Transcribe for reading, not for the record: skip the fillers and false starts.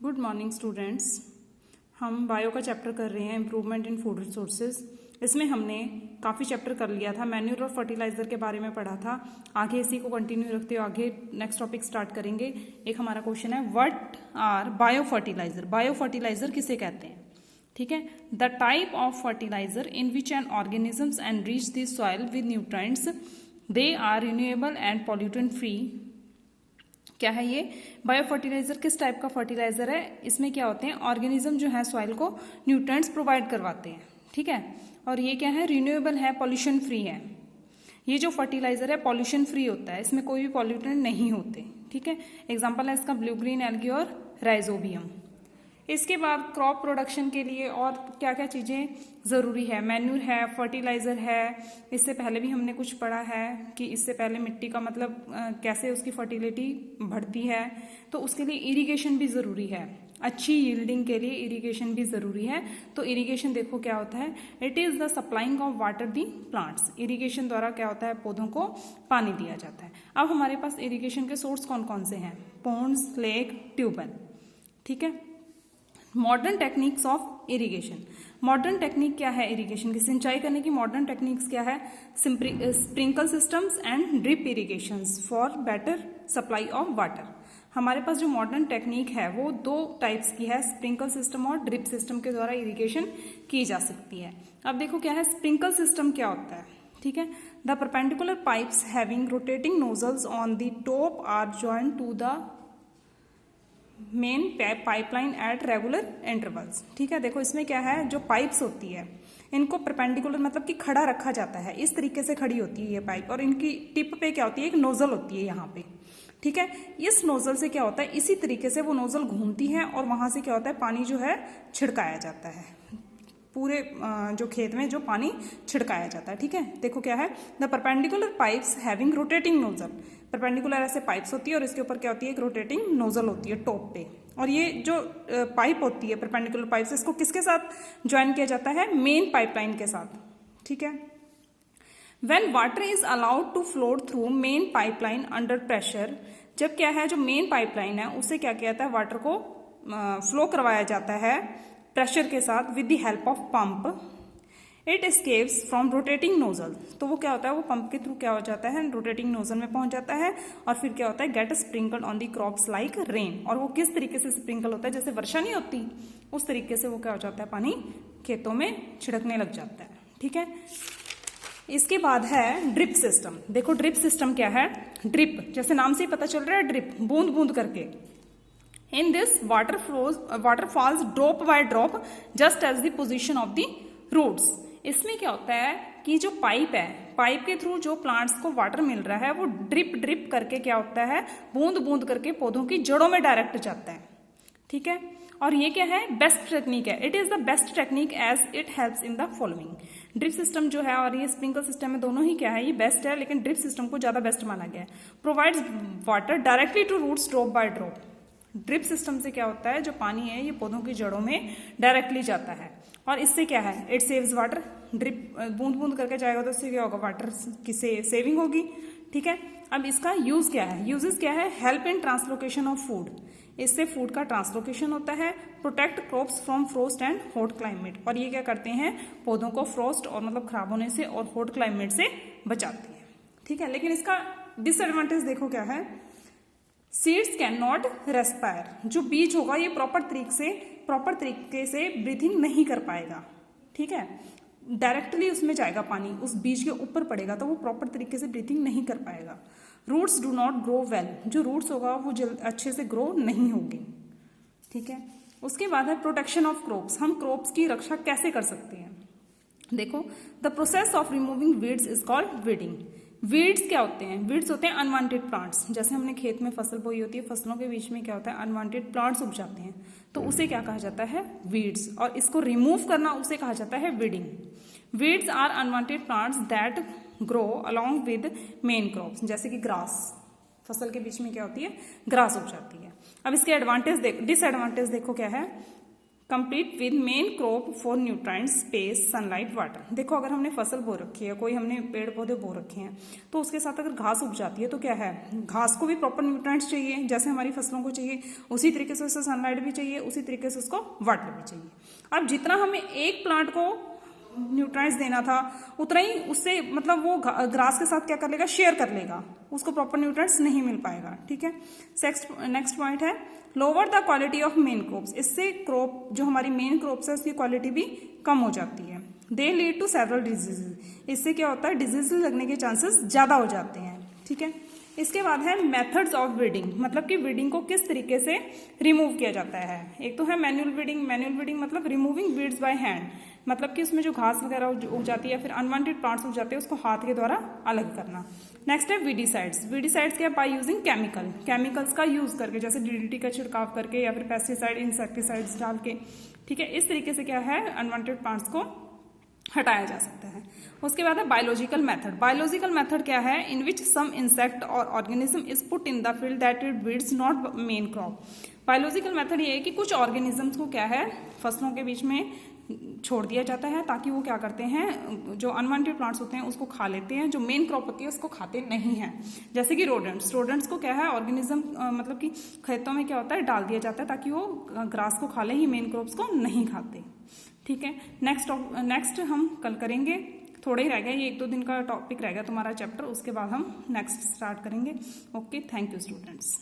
Good morning students. हम bio का chapter कर रहे हैं इम्प्रूवमेंट इन फूड रिसोर्सेज। इसमें हमने काफ़ी चैप्टर कर लिया था, मैन्यूर और फर्टिलाइजर के बारे में पढ़ा था। आगे इसी को कंटिन्यू रखते हुए आगे नेक्स्ट टॉपिक स्टार्ट करेंगे। एक हमारा क्वेश्चन है, what are bio fertilizer? Bio fertilizer किसे कहते हैं? ठीक है, the type of fertilizer in which an organisms enrich the soil with nutrients, they are renewable and pollutant free. क्या है ये? बायो फर्टिलाइजर किस टाइप का फर्टिलाइजर है? इसमें क्या होते हैं, ऑर्गेनिज्म जो है सॉइल को न्यूट्रिएंट्स प्रोवाइड करवाते हैं। ठीक है, और ये क्या है, रिन्यूएबल है, पॉल्यूशन फ्री है। ये जो फर्टिलाइजर है पॉल्यूशन फ्री होता है, इसमें कोई भी पॉल्यूटेंट नहीं होते। ठीक है, एग्जाम्पल है इसका ब्लू ग्रीन एल्गी और राइजोबियम। इसके बाद क्रॉप प्रोडक्शन के लिए और क्या क्या चीज़ें ज़रूरी है, मैन्यूर है, फर्टिलाइज़र है। इससे पहले भी हमने कुछ पढ़ा है कि इससे पहले मिट्टी का मतलब कैसे उसकी फर्टिलिटी बढ़ती है, तो उसके लिए इरिगेशन भी ज़रूरी है। अच्छी यील्डिंग के लिए इरिगेशन भी ज़रूरी है। तो इरिगेशन देखो क्या होता है, it is the supplying of water the plants. Irrigation द्वारा क्या होता है, पौधों को पानी दिया जाता है। अब हमारे पास इरिगेशन के सोर्स कौन कौन से हैं? पोन्ड्स, लेक, ट्यूबवेल। ठीक है, modern techniques of irrigation. Modern technique क्या है इरिगेशन की? सिंचाई करने की मॉडर्न टेक्निक्स क्या है? Sprinkle systems and drip irrigations for better supply of water. हमारे पास जो मॉडर्न टेक्निक है वो दो टाइप्स की है, स्प्रिंकल सिस्टम और ड्रिप सिस्टम के द्वारा इरिगेशन की जा सकती है। अब देखो क्या है स्प्रिंकल सिस्टम क्या होता है। ठीक है, the perpendicular pipes having rotating nozzles on the top are joint to the main pipeline at regular intervals. ठीक है, देखो इसमें क्या है, जो पाइप्स होती है इनको परपेंडिकुलर मतलब कि खड़ा रखा जाता है, इस तरीके से खड़ी होती है ये पाइप, और इनकी टिप पे क्या होती है, एक नोजल होती है यहाँ पे। ठीक है, इस नोजल से क्या होता है, इसी तरीके से वो नोजल घूमती है और वहां से क्या होता है, पानी जो है छिड़काया जाता है, पूरे जो खेत में जो पानी छिड़काया जाता है। ठीक है, देखो क्या है, the perpendicular pipes having rotating nozzle. Perpendicular ऐसे पाइप्स होती है और इसके ऊपर क्या होती है, एक रोटेटिंग नोजल होती है टॉप पे। और ये जो पाइप होती है परपेंडिकुलर पाइप्स, इसको किसके साथ ज्वाइन किया जाता है? मेन पाइपलाइन के साथ। ठीक है, when water is allowed to float through main pipeline under pressure, जब क्या है, जो मेन पाइपलाइन है उससे क्या किया जाता है, वाटर को फ्लो करवाया जाता है प्रेशर के साथ with the help of pump. It escapes from rotating nozzle, तो वो क्या होता है, वो पंप के थ्रू क्या हो जाता है, रोटेटिंग नोजल में पहुंच जाता है और फिर क्या होता है, get sprinkle on the crops like rain. और वो किस तरीके से स्प्रिंकल होता है, जैसे वर्षा नहीं होती उस तरीके से वो क्या हो जाता है, पानी खेतों में छिड़कने लग जाता है। ठीक है, इसके बाद है ड्रिप सिस्टम। देखो ड्रिप सिस्टम क्या है, ड्रिप जैसे नाम से ही पता चल रहा है, ड्रिप बूंद बूंद करके। In this water falls drop by drop just as the position of the roots। इसमें क्या होता है कि जो पाइप है, पाइप के थ्रू जो प्लांट्स को वाटर मिल रहा है वो ड्रिप ड्रिप करके क्या होता है, बूंद बूंद करके पौधों की जड़ों में डायरेक्ट जाता है। ठीक है, और ये क्या है, बेस्ट टेक्निक है। It is the best technique as it helps in the following. Drip system जो है और ये स्प्रिंकल सिस्टम है, दोनों ही क्या है, ये बेस्ट है, लेकिन ड्रिप सिस्टम को ज्यादा बेस्ट माना गया है। Provides water directly to roots drop by drop. Drip system से क्या होता है, जो पानी है ये पौधों की जड़ों में डायरेक्टली जाता है और इससे क्या है, इट सेव्स वाटर। ड्रिप बूंद बूंद करके जाएगा तो इससे क्या होगा, वाटर की सेविंग होगी। ठीक है, अब इसका यूज क्या है, यूजेस क्या है, help in translocation of food. इससे फूड का ट्रांसलोकेशन होता है। Protect crops from frost and hot climate, और ये क्या करते हैं, पौधों को फ्रोस्ट और मतलब खराब होने से और हॉट क्लाइमेट से बचाते हैं। ठीक है, लेकिन इसका डिसएडवांटेज देखो क्या है, सीड्स कैन नॉट रेस्पायर। जो बीज होगा ये प्रॉपर तरीके से ब्रीथिंग नहीं कर पाएगा। ठीक है, डायरेक्टली उसमें जाएगा पानी, उस बीज के ऊपर पड़ेगा तो वो प्रॉपर तरीके से ब्रीथिंग नहीं कर पाएगा। Roots do not grow well, जो रूट्स होगा वो अच्छे से ग्रो नहीं होगी। ठीक है, उसके बाद है प्रोटेक्शन ऑफ क्रॉप्स। हम क्रॉप्स की रक्षा कैसे कर सकते हैं? देखो, the process of removing weeds is called weeding. Weeds क्या होते हैं, वीड्स होते हैं अनवांटेड प्लांट्स। जैसे हमने खेत में फसल बोई होती है, फसलों के बीच में क्या होता है, अनवांटेड प्लांट्स उग जाते हैं, तो उसे क्या कहा जाता है, वीड्स। और इसको रिमूव करना उसे कहा जाता है weeding. Weeds are unwanted plants that grow along with main crops, जैसे कि ग्रास, फसल के बीच में क्या होती है, ग्रास उग जाती है। अब इसके डिसएडवांटेज देखो क्या है, complete with main crop for nutrient space sunlight water. देखो अगर हमने फसल बो रखी है, कोई हमने पेड़ पौधे बो रखे हैं, तो उसके साथ अगर घास उग जाती है तो क्या है, घास को भी प्रॉपर न्यूट्राइंट्स चाहिए, जैसे हमारी फसलों को चाहिए, उसी तरीके से उसे सनलाइट भी चाहिए, उसी तरीके से उसको वाटर भी चाहिए। अब जितना हमें एक प्लांट को न्यूट्राइंट्स देना था उतना ही उससे मतलब वो ग्रास के साथ क्या कर लेगा, शेयर कर लेगा, उसको प्रॉपर न्यूट्राइंट्स नहीं मिल पाएगा। ठीक है। नेक्स्ट पॉइंट है lower the quality of main crops. इससे क्रॉप जो हमारी मेन क्रॉप्स है उसकी क्वालिटी भी कम हो जाती है। They lead to several diseases. इससे क्या होता है, डिजीज लगने के चांसेस ज्यादा हो जाते हैं। ठीक है। इसके बाद है मेथड्स ऑफ वीडिंग, मतलब कि वीडिंग को किस तरीके से रिमूव किया जाता है। एक तो है मैनुअल वीडिंग। मैनुअल वीडिंग मतलब रिमूविंग वीड्स बाय हैंड, मतलब कि उसमें जो घास वगैरह उग जाती है, फिर अनवांटेड प्लांट्स उग जाते हैं, उसको हाथ के द्वारा अलग करना। नेक्स्ट है वीडिसाइड्स। वीडिसाइड्स क्या, बाय यूजिंग केमिकल्स का यूज करके, जैसे डीडीटी का छिड़काव करके या फिर पेस्टिसाइड इंसेक्टिसाइड्स डाल के। ठीक है। इस तरीके से क्या है, अनवांटेड प्लांट्स को हटाया जा सकता है। उसके बाद है बायोलॉजिकल मेथड। बायोलॉजिकल मेथड क्या है, इन विच सम इंसेक्ट और organism is put in the field that it weeds not main crop. Biological method ये है कि कुछ ऑर्गेनिजम्स को क्या है, फसलों के बीच में छोड़ दिया जाता है ताकि वो क्या करते हैं, जो अनवांटेड प्लांट्स होते हैं उसको खा लेते हैं, जो मेन क्रॉप होती है उसको खाते नहीं हैं। जैसे कि रोडेंट्स को क्या है, ऑर्गेनिज्म मतलब कि खेतों में क्या होता है, डाल दिया जाता है ताकि वो ग्रास को खा ले, ही मेन क्रॉप्स को नहीं खाते। ठीक है। नेक्स्ट हम कल करेंगे, थोड़े ही रह गए, ये 1-2 दिन का टॉपिक रह गया तुम्हारा चैप्टर, उसके बाद हम नेक्स्ट स्टार्ट करेंगे। Okay, thank you students.